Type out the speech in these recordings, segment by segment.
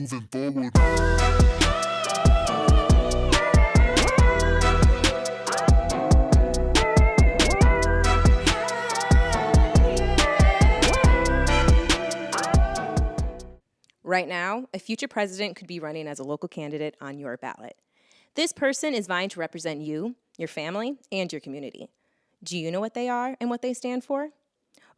Moving forward. Right now, a future president could be running as a local candidate on your ballot. This person is vying to represent you, your family, and your community. Do you know what they are and what they stand for?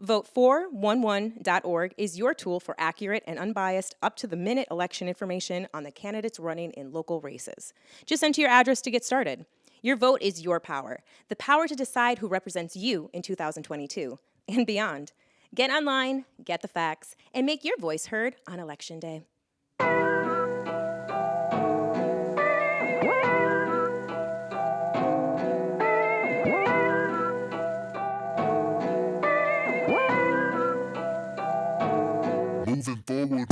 Vote411.org is your tool for accurate and unbiased, up-to-the-minute election information on the candidates running in local races. Just enter your address to get started. Your vote is your power, the power to decide who represents you in 2022 and beyond. Get online, get the facts, and make your voice heard on Election Day. Moving forward.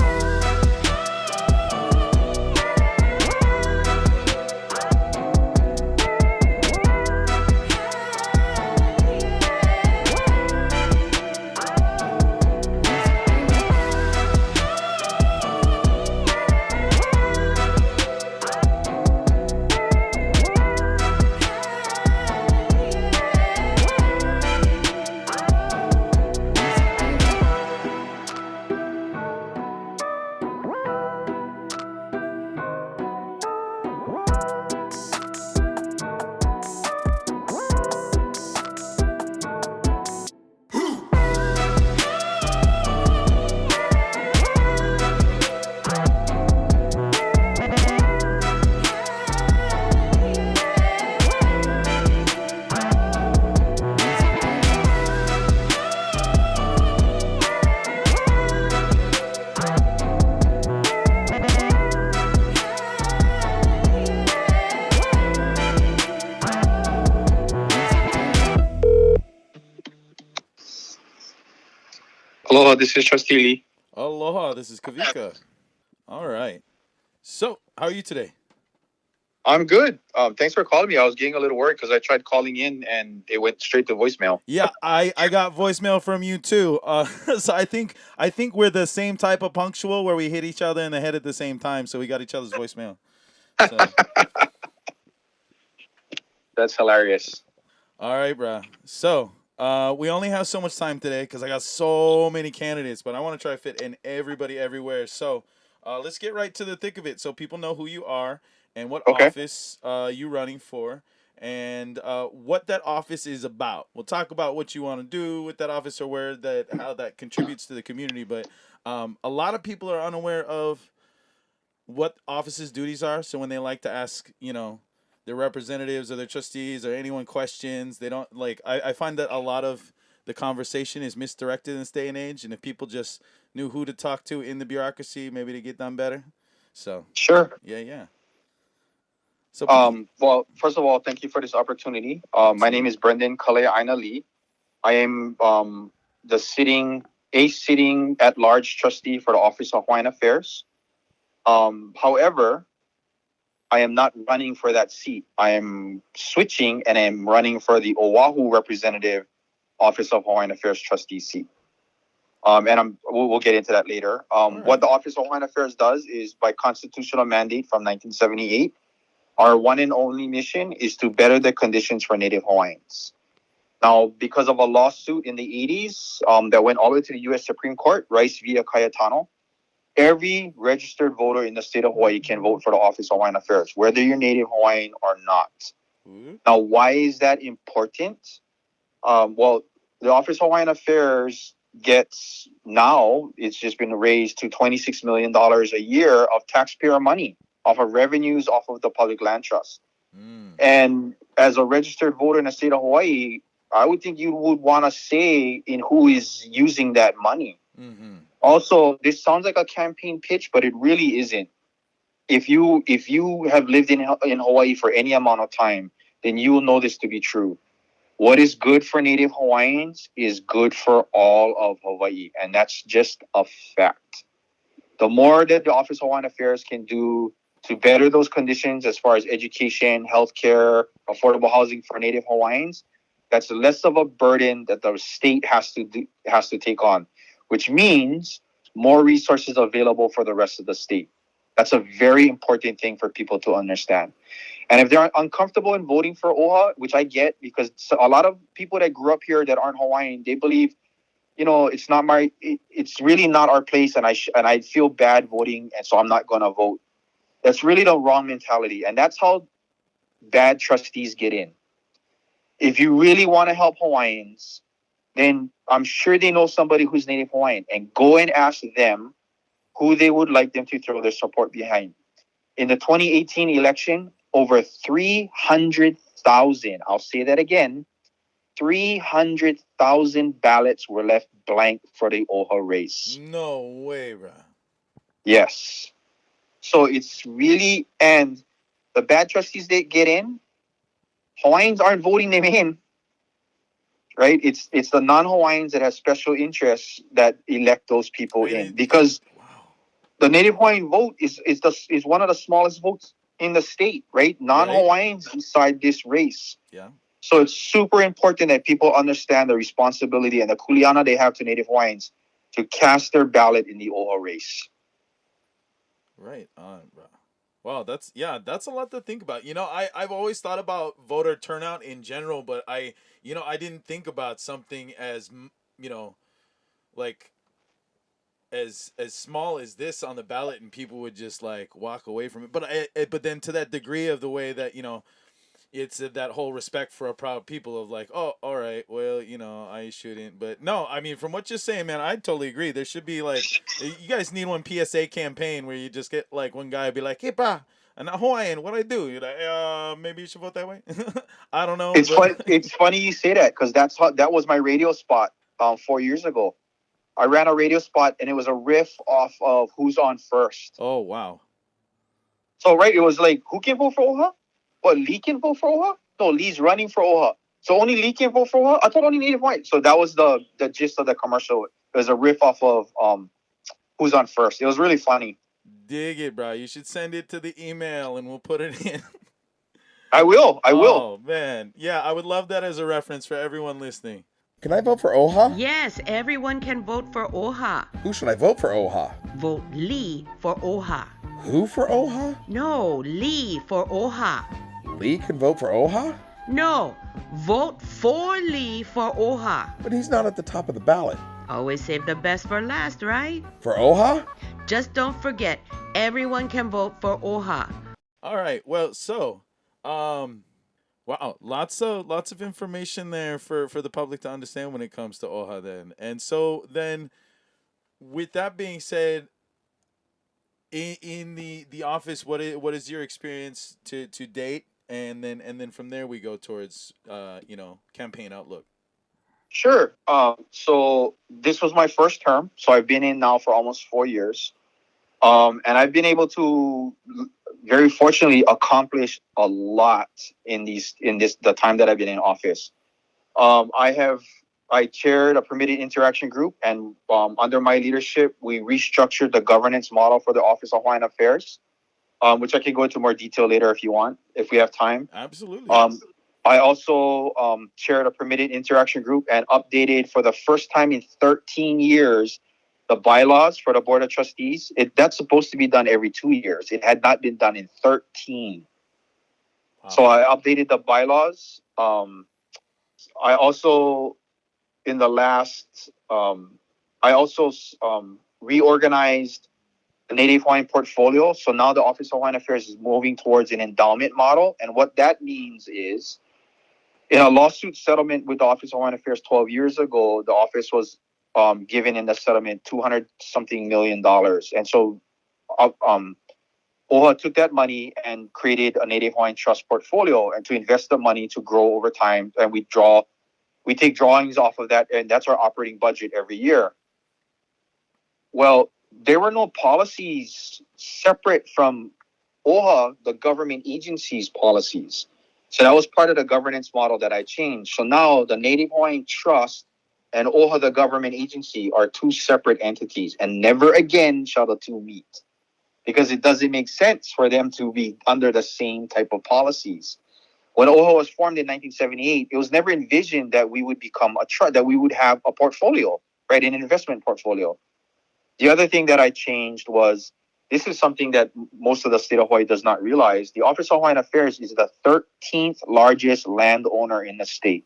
Aloha, this is Trustee Lee. Aloha, this is Kawika. All right. So, how are you today? I'm good. Thanks for calling me. I was getting a little worried because I tried calling in and it went straight to voicemail. Yeah, I got voicemail from you too. So I think we're the same type of punctual where we hit each other in the head at the same time. So we got each other's voicemail. So. That's hilarious. All right, bruh. So we only have so much time today because I got so many candidates, but I want to try to fit in everybody everywhere. So let's get right to the thick of it so people know who you are and what office you're running for and what that office is about. We'll talk about what you want to do with that office or how that contributes to the community. But a lot of people are unaware of what office's duties are. So when they like to ask, their representatives or their trustees or anyone questions, they don't I find that a lot of the conversation is misdirected in this day and age. And if people just knew who to talk to in the bureaucracy, maybe they get done better. So sure. Yeah. So well, first of all, thank you for this opportunity. My name is Brendon Kalei'aina Lee. I am the sitting at-large trustee for the Office of Hawaiian Affairs. However, I am not running for that seat. I am switching and I am running for the Oahu Representative Office of Hawaiian Affairs Trustee seat. And we'll get into that later. Right. What the Office of Hawaiian Affairs does is, by constitutional mandate from 1978, our one and only mission is to better the conditions for Native Hawaiians. Now, because of a lawsuit in the 80s that went all the way to the U.S. Supreme Court, Rice via Cayetano, every registered voter in the state of Hawaii can vote for the Office of Hawaiian Affairs, whether you're Native Hawaiian or not. Mm-hmm. Now, why is that important? Well, the Office of Hawaiian Affairs gets, now it's just been raised to $26 million a year of taxpayer money off of revenues off of the public land trust. And as a registered voter in the state of Hawaii, I would think you would want to say in who is using that money. Mm-hmm. Also, this sounds like a campaign pitch, but it really isn't. If you have lived in Hawaii for any amount of time, then you will know this to be true. What is good for Native Hawaiians is good for all of Hawaii, and that's just a fact. The more that the Office of Hawaiian Affairs can do to better those conditions as far as education, healthcare, affordable housing for Native Hawaiians, that's less of a burden that the state has to take on, which means more resources available for the rest of the state. That's a very important thing for people to understand. And if they're uncomfortable in voting for OHA, which I get, because a lot of people that grew up here that aren't Hawaiian, they believe, it's not it's really not our place, and I feel bad voting, and so I'm not going to vote. That's really the wrong mentality, and that's how bad trustees get in. If you really want to help Hawaiians, then I'm sure they know somebody who's Native Hawaiian, and go and ask them who they would like them to throw their support behind. In the 2018 election, over 300,000, I'll say that again, 300,000 ballots were left blank for the OHA race. No way, bro. Yes. So it's really, and the bad trustees that get in, Hawaiians aren't voting them in, right? It's the non-Hawaiians that have special interests that elect those people in, because the Native Hawaiian vote is one of the smallest votes in the state, right? Non-Hawaiians decide this race. Yeah. So it's super important that people understand the responsibility and the kuleana they have to Native Hawaiians to cast their ballot in the OHA race. Right on, bro. Wow, that's a lot to think about. I've always thought about voter turnout in general, but I didn't think about something as, like as small as this on the ballot, and people would just like walk away from it. But then to that degree of the way that it's that whole respect for a proud people of like, oh, all right, well, I shouldn't. But no, I mean, from what you're saying, man, I totally agree. There should be like, you guys need one PSA campaign where you just get like one guy be like, hey, pa, I'm not Hawaiian, what I do? You're like, maybe you should vote that way. I don't know. It's funny you say that, because that was my radio spot 4 years ago. I ran a radio spot, and it was a riff off of Who's On First. Oh, wow. So, right, it was like, who can vote for OHA? What, Lee can vote for OHA? No, Lee's running for OHA. So only Lee can vote for OHA? I thought only Native White. So that was the gist of the commercial. It was a riff off of Who's On First. It was really funny. Dig it, bro. You should send it to the email, and we'll put it in. I will. Oh, man. Yeah, I would love that as a reference for everyone listening. Can I vote for OHA? Yes, everyone can vote for OHA. Who should I vote for OHA? Vote Lee for OHA. Who for OHA? No, Lee for OHA. Lee can vote for OHA? No, vote for Lee for OHA. But he's not at the top of the ballot. Always save the best for last, right? For OHA? Just don't forget, everyone can vote for OHA. All right. Well, so, wow, lots of information there for the public to understand when it comes to OHA then. And so then, with that being said, in the office, what is your experience to date, and then from there we go towards campaign outlook. Sure. So this was my first term, so I've been in now for almost 4 years, and I've been able to very fortunately accomplish a lot in the time that I've been in office. I chaired a permitted interaction group, and under my leadership, we restructured the governance model for the Office of Hawaiian Affairs, which I can go into more detail later if you want, if we have time. Absolutely. I also chaired a permitted interaction group and updated for the first time in 13 years the bylaws for the Board of Trustees. That's supposed to be done every 2 years. It had not been done in 13. Wow. So I updated the bylaws. I also, in the last, reorganized the Native Hawaiian portfolio. So now the Office of Hawaiian Affairs is moving towards an endowment model. And what that means is, in a lawsuit settlement with the Office of Hawaiian Affairs 12 years ago, the office was given in the settlement $200-something million. And so OHA took that money and created a Native Hawaiian trust portfolio, and to invest the money to grow over time. And we take drawings off of that, and that's our operating budget every year. Well, there were no policies separate from OHA, the government agency's policies. So that was part of the governance model that I changed. So now the Native Hawaiian Trust and OHA, the government agency, are two separate entities, and never again shall the two meet, because it doesn't make sense for them to be under the same type of policies. When OHA was formed in 1978, it was never envisioned that we would become a trust, that we would have a portfolio, right, an investment portfolio. The other thing that I changed was this is something that most of the state of Hawaii does not realize. The Office of Hawaiian Affairs is the 13th largest landowner in the state.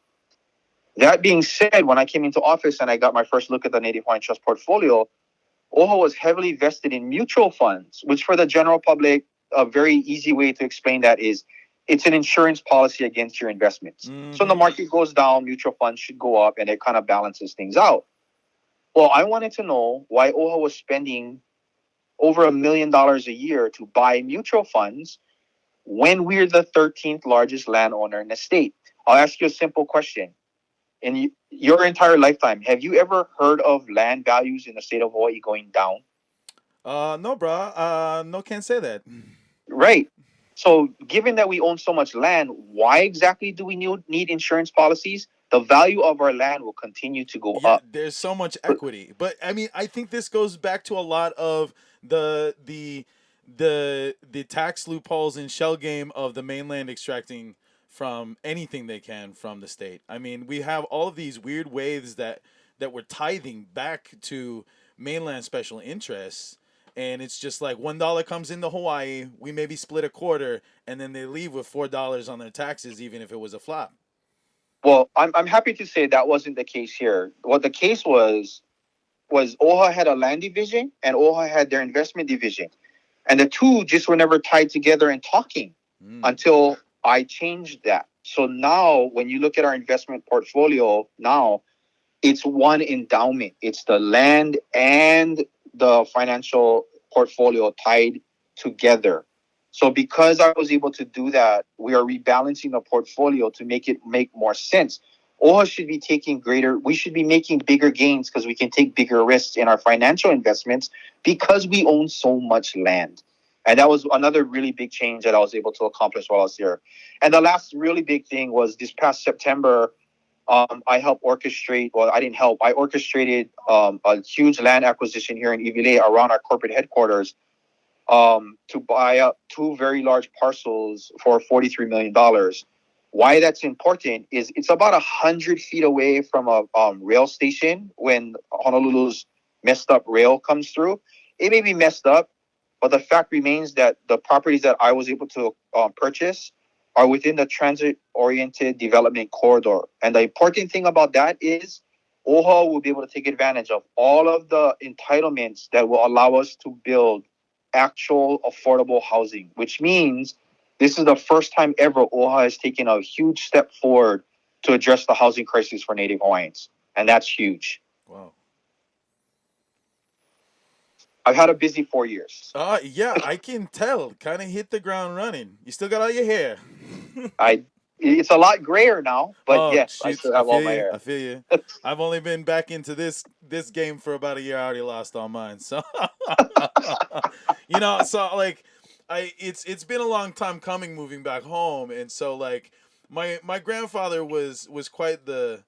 That being said, when I came into office and I got my first look at the Native Hawaiian Trust portfolio, OHA was heavily vested in mutual funds, which for the general public, a very easy way to explain that is it's an insurance policy against your investments. So when the market goes down, mutual funds should go up, and it kind of balances things out. Well, I wanted to know why OHA was spending over $1 million a year to buy mutual funds when we're the 13th largest landowner in the state. I'll ask you a simple question. In your entire lifetime, have you ever heard of land values in the state of Hawaii going down? No, bro. No, can't say that. Right. So given that we own so much land, why exactly do we need insurance policies? The value of our land will continue to go up. There's so much equity. But I mean, I think this goes back to a lot of the tax loopholes and shell game of the mainland extracting from anything they can from the state. I mean, we have all of these weird ways that we're tithing back to mainland special interests. And it's just like $1 comes into Hawaii, we maybe split a quarter, and then they leave with $4 on their taxes, even if it was a flop. Well, I'm happy to say that wasn't the case here. What the case was OHA had a land division and OHA had their investment division. And the two just were never tied together and talking until I changed that. So now when you look at our investment portfolio now, it's one endowment. It's the land and the financial portfolio tied together. So because I was able to do that, we are rebalancing the portfolio to make it make more sense. OHA should be we should be making bigger gains because we can take bigger risks in our financial investments because we own so much land. And that was another really big change that I was able to accomplish while I was here. And the last really big thing was this past September, I helped orchestrate, well, I didn't help, I orchestrated a huge land acquisition here in Iwilei around our corporate headquarters to buy up two very large parcels for $43 million. Why that's important is it's about 100 feet away from a rail station when Honolulu's messed up rail comes through. It may be messed up, but the fact remains that the properties that I was able to purchase are within the transit-oriented development corridor. And the important thing about that is OHA will be able to take advantage of all of the entitlements that will allow us to build actual affordable housing, which means this is the first time ever OHA has taken a huge step forward to address the housing crisis for Native Hawaiians. And that's huge. Wow. I've had a busy 4 years. Yeah, I can tell. Kind of hit the ground running. You still got all your hair. It's a lot grayer now, but yes, I still have all my hair. I feel you. I've only been back into this game for about a year. I already lost all mine. So, so like, it's been a long time coming moving back home, and so like, my grandfather was quite the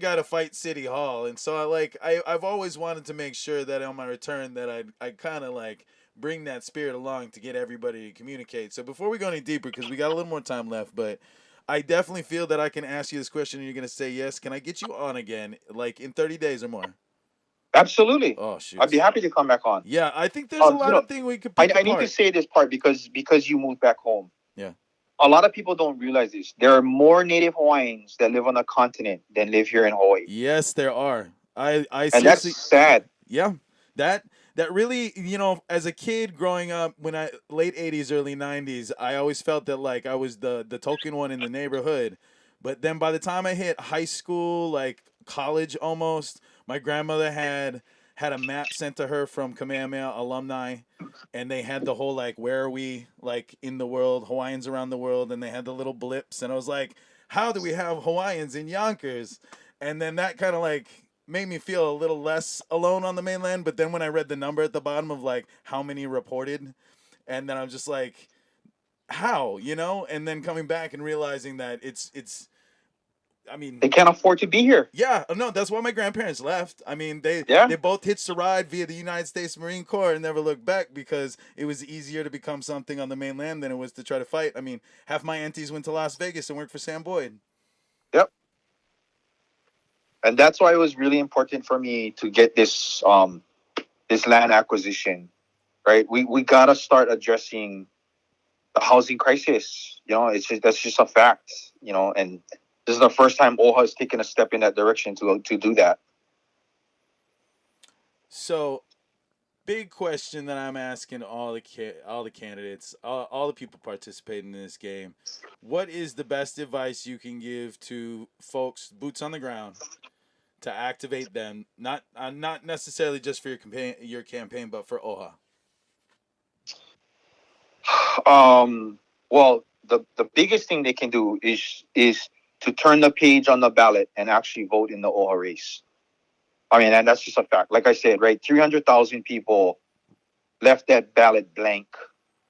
guy to fight City Hall, and so I've always wanted to make sure that on my return that I kind of like bring that spirit along to get everybody to communicate. So before we go any deeper, because we got a little more time left, but I definitely feel that I can ask you this question and you're gonna say yes. Can I get you on again, like in 30 days or more? Absolutely. Oh shoot! I'd be happy to come back on. Yeah, I think there's a lot of things we could pick I need to say this part because you moved back home. Yeah. A lot of people don't realize this. There are more Native Hawaiians that live on the continent than live here in Hawaii. Yes, there are. And that's sad. Yeah, that really, as a kid growing up, when late 80s, early 90s, I always felt that like I was the token one in the neighborhood. But then by the time I hit high school, like college almost, my grandmother had a map sent to her from Kamehameha alumni, and they had the whole like, where are we like in the world, Hawaiians around the world, and they had the little blips, and I was like, how do we have Hawaiians in Yonkers? And then that kind of like made me feel a little less alone on the mainland. But then when I read the number at the bottom of like how many reported, and then I'm just like, how, and then coming back and realizing that it's I mean, they can't afford to be here. Yeah, no, that's why my grandparents left. I mean, they both hitched a ride via the United States Marine Corps and never looked back because it was easier to become something on the mainland than it was to try to fight. I mean, half my aunties went to Las Vegas and worked for Sam Boyd. Yep. And that's why it was really important for me to get this this land acquisition. right? We gotta start addressing the housing crisis. That's just a fact. And this is the first time OHA has taken a step in that direction to do that. So, big question that I'm asking all the candidates, all the people participating in this game. What is the best advice you can give to folks, boots on the ground, to activate them? Not necessarily just for your campaign, but for OHA. Well, the biggest thing they can do is to turn the page on the ballot and actually vote in the OHA race. I mean, and that's just a fact. Like I said, right, 300,000 people left that ballot blank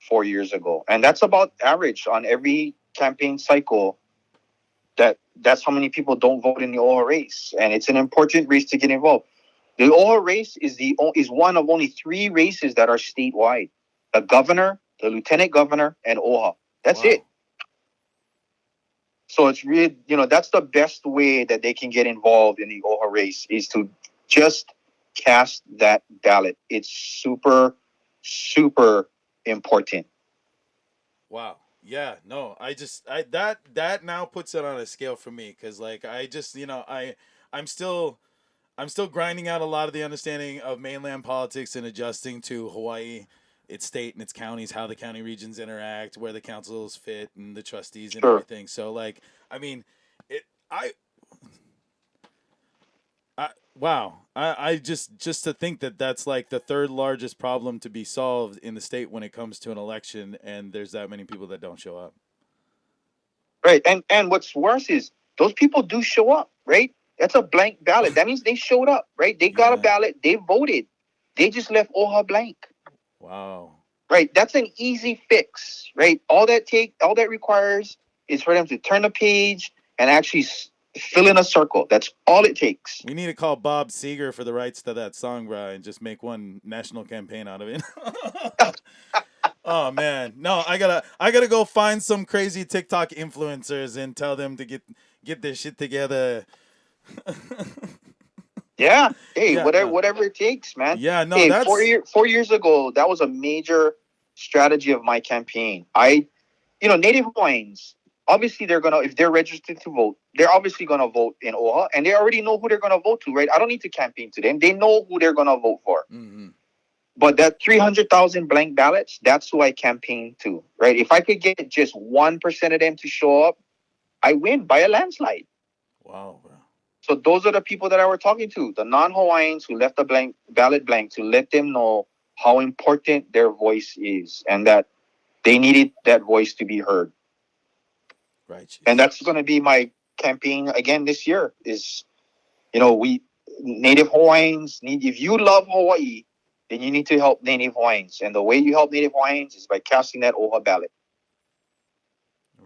4 years ago, and that's about average on every campaign cycle. That's how many people don't vote in the OHA race, and it's an important race to get involved. The OHA race is one of only 3 races that are statewide: the governor, the lieutenant governor, and OHA. That's it. So it's really, that's the best way that they can get involved in the OHA race, is to just cast that ballot. It's super, super important. Wow. Yeah, no, that now puts it on a scale for me, because like I'm still grinding out a lot of the understanding of mainland politics and adjusting to Hawaii, its state and its counties, how the county regions interact, where the councils fit and the trustees and everything. So like, I mean, wow. I just to think that that's like the 3rd largest problem to be solved in the state when it comes to an election, and there's that many people that don't show up. Right. And what's worse is those people do show up, right? That's a blank ballot. That means they showed up, right? They got a ballot, they voted. They just left OHA blank. Wow. Right. That's an easy fix, right? All that requires is for them to turn the page and actually fill in a circle. That's all it takes. We need to call Bob Seger for the rights to that song, bro, and just make one national campaign out of it. Oh man, no, I gotta go find some crazy TikTok influencers and tell them to get their shit together. Yeah. Hey, whatever it takes, man. Yeah, no, hey, that's 4 years ago, that was a major strategy of my campaign. Native Hawaiians, obviously if they're registered to vote, they're obviously gonna vote in OHA, and they already know who they're gonna vote to, right? I don't need to campaign to them. They know who they're gonna vote for. Mm-hmm. But that 300,000 blank ballots, that's who I campaigned to, right? If I could get just 1% of them to show up, I win by a landslide. Wow, bro. So those are the people that I were talking to, the non-Hawaiians who left the ballot blank, to let them know how important their voice is and that they needed that voice to be heard. Right. And that's going to be my campaign again this year is, we Native Hawaiians if you love Hawaii, then you need to help Native Hawaiians. And the way you help Native Hawaiians is by casting that OHA ballot.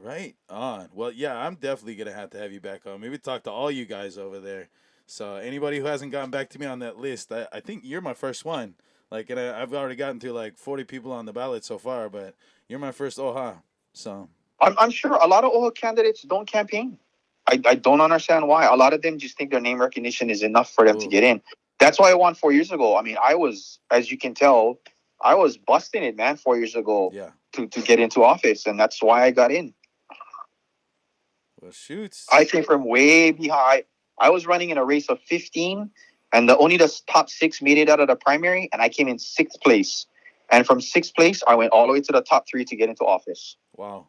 Right on. Well, yeah, I'm definitely going to have you back on. Maybe talk to all you guys over there. So anybody who hasn't gotten back to me on that list, I think you're my first one. Like, and I've already gotten to like 40 people on the ballot so far, but you're my first OHA. So I'm sure a lot of OHA candidates don't campaign. I don't understand why. A lot of them just think their name recognition is enough for them to get in. That's why I won 4 years ago. I mean, I was, as you can tell, I was busting it, man, 4 years ago to get into office, and that's why I got in. Well, shoots. I came from way behind. I was running in a race of 15, and only the top 6 made it out of the primary, and I came in 6th place. And from 6th place, I went all the way to the top 3 to get into office. Wow.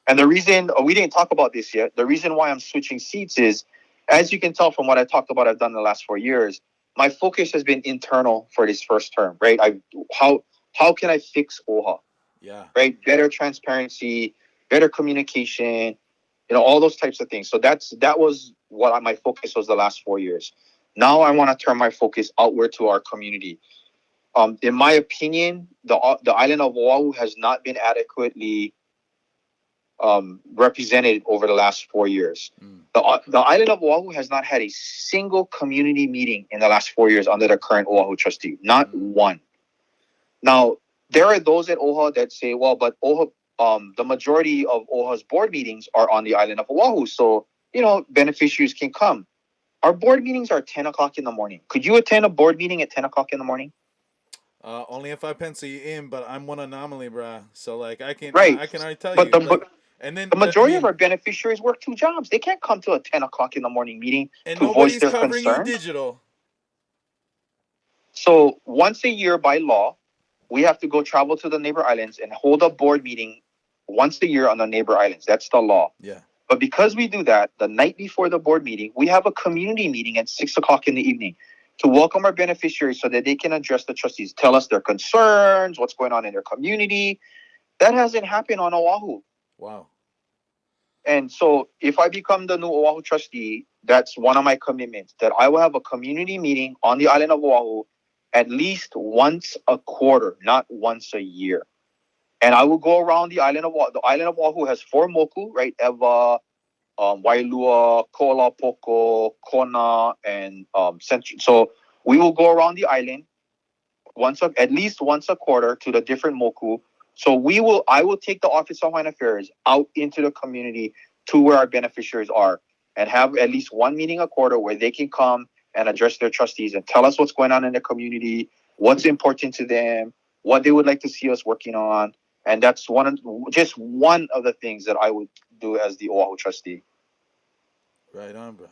And the reason, we didn't talk about this yet, the reason why I'm switching seats is, as you can tell from what I talked about I've done in the last 4 years, my focus has been internal for this first term, right? How can I fix OHA? Yeah. Right? Better transparency, better communication, all those types of things. So that was what my focus was the last 4 years. Now I want to turn my focus outward to our community. In my opinion, the island of Oahu has not been adequately represented over the last 4 years. The island of Oahu has not had a single community meeting in the last 4 years under the current OHA trustee. Not one. Now, there are those at OHA that say, well, but OHA, the majority of OHA's board meetings are on the island of Oahu. So, beneficiaries can come. Our board meetings are 10 o'clock in the morning. Could you attend a board meeting at 10 o'clock in the morning? Only if I pencil you in, but I'm one anomaly, bruh. So like I can Right. already tell But you. the Like, and then the majority I of mean, our beneficiaries work 2 jobs. They can't come to a 10 o'clock in the morning meeting and to voice nobody's their covering you concern. digital. So once a year by law, we have to go travel to the neighbor islands and hold a board meeting once a year on the neighbor islands. That's the law. Yeah. But because we do that, the night before the board meeting, we have a community meeting at 6 o'clock in the evening to welcome our beneficiaries so that they can address the trustees, tell us their concerns, what's going on in their community. That hasn't happened on Oahu. Wow. And so if I become the new Oahu trustee, that's one of my commitments, that I will have a community meeting on the island of Oahu at least once a quarter, not once a year. And I will go around the island of Oahu. The island of Oahu has 4 moku, right? Ewa, Wailua, Ko'olapoko, Kona, and Central. So we will go around the island at least once a quarter to the different moku. So I will take the Office of Hawaiian Affairs out into the community to where our beneficiaries are and have at least one meeting a quarter where they can come and address their trustees and tell us what's going on in their community, what's important to them, what they would like to see us working on. And that's just one of the things that I would do as the Oahu trustee. Right on, bro.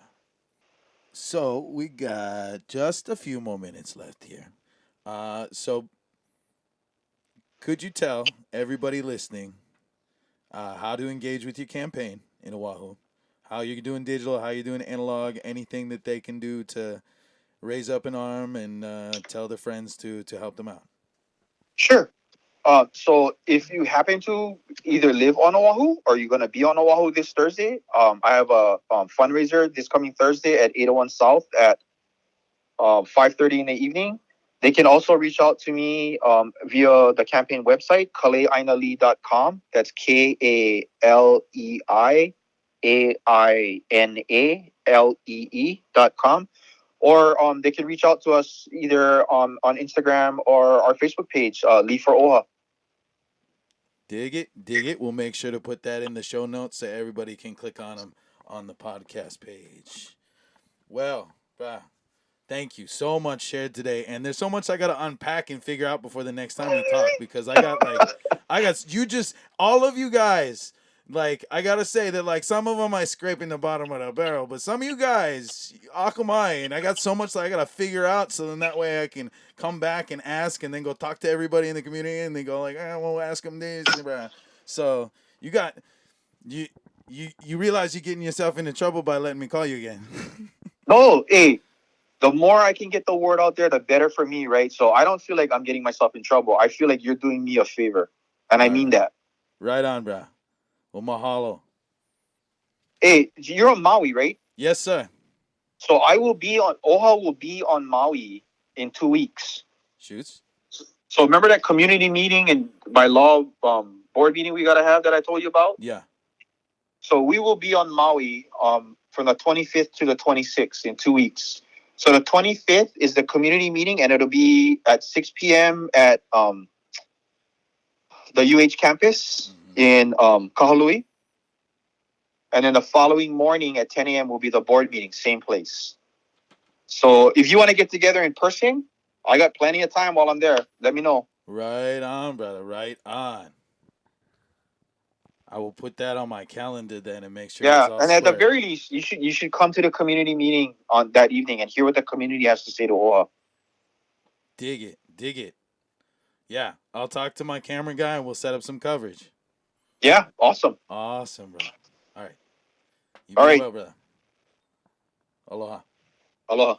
So we got just a few more minutes left here. So could you tell everybody listening how to engage with your campaign in Oahu? How you're doing digital, how you're doing analog, anything that they can do to raise up an arm and tell their friends to help them out? Sure. So if you happen to either live on Oahu or you're going to be on Oahu this Thursday, I have a fundraiser this coming Thursday at 801 South at 5:30 in the evening. They can also reach out to me via the campaign website, kalei'ainalee.com. That's KALEIAINALEE.com. Or they can reach out to us either on Instagram or our Facebook page, Lee for OHA. Dig it. We'll make sure to put that in the show notes so everybody can click on them on the podcast page. Well, thank you so much shared today. And there's so much I got to unpack and figure out before the next time we talk because all of you guys, like, I got to say that, like, some of them I scraping the bottom of the barrel, but some of you guys, akamai, and I got so much that I got to figure out so then that way I can come back and ask and then go talk to everybody in the community and they go like, we'll ask them this. So you realize you're getting yourself into trouble by letting me call you again. No, hey, the more I can get the word out there, the better for me, right? So I don't feel like I'm getting myself in trouble. I feel like you're doing me a favor. And I mean that. Right on, bro. Well, mahalo. Hey, you're on Maui, right? Yes, sir. So OHA will be on Maui in 2 weeks. Shoots. So remember that community meeting and by law board meeting we got to have that I told you about? Yeah. So we will be on Maui from the 25th to the 26th in 2 weeks. So the 25th is the community meeting, and it'll be at 6 p.m. at the UH campus in Kahului. And then the following morning at 10 a.m. will be the board meeting, same place. So if you want to get together in person, I got plenty of time while I'm there. Let me know. Right on, brother. Right on. I will put that on my calendar then and make sure. Yeah, it's all and at the square. very least, you should come to the community meeting on that evening and hear what the community has to say to OHA. Dig it. Yeah, I'll talk to my camera guy and we'll set up some coverage. Yeah, awesome. Awesome, bro. All right. You All be right. well, brother. Aloha. Aloha.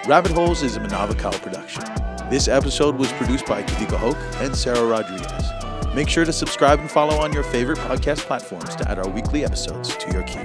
Rabbit Holes is a Manava Cow production. This episode was produced by Kawika Hoke and Sarah Rodriguez. Make sure to subscribe and follow on your favorite podcast platforms to add our weekly episodes to your queue.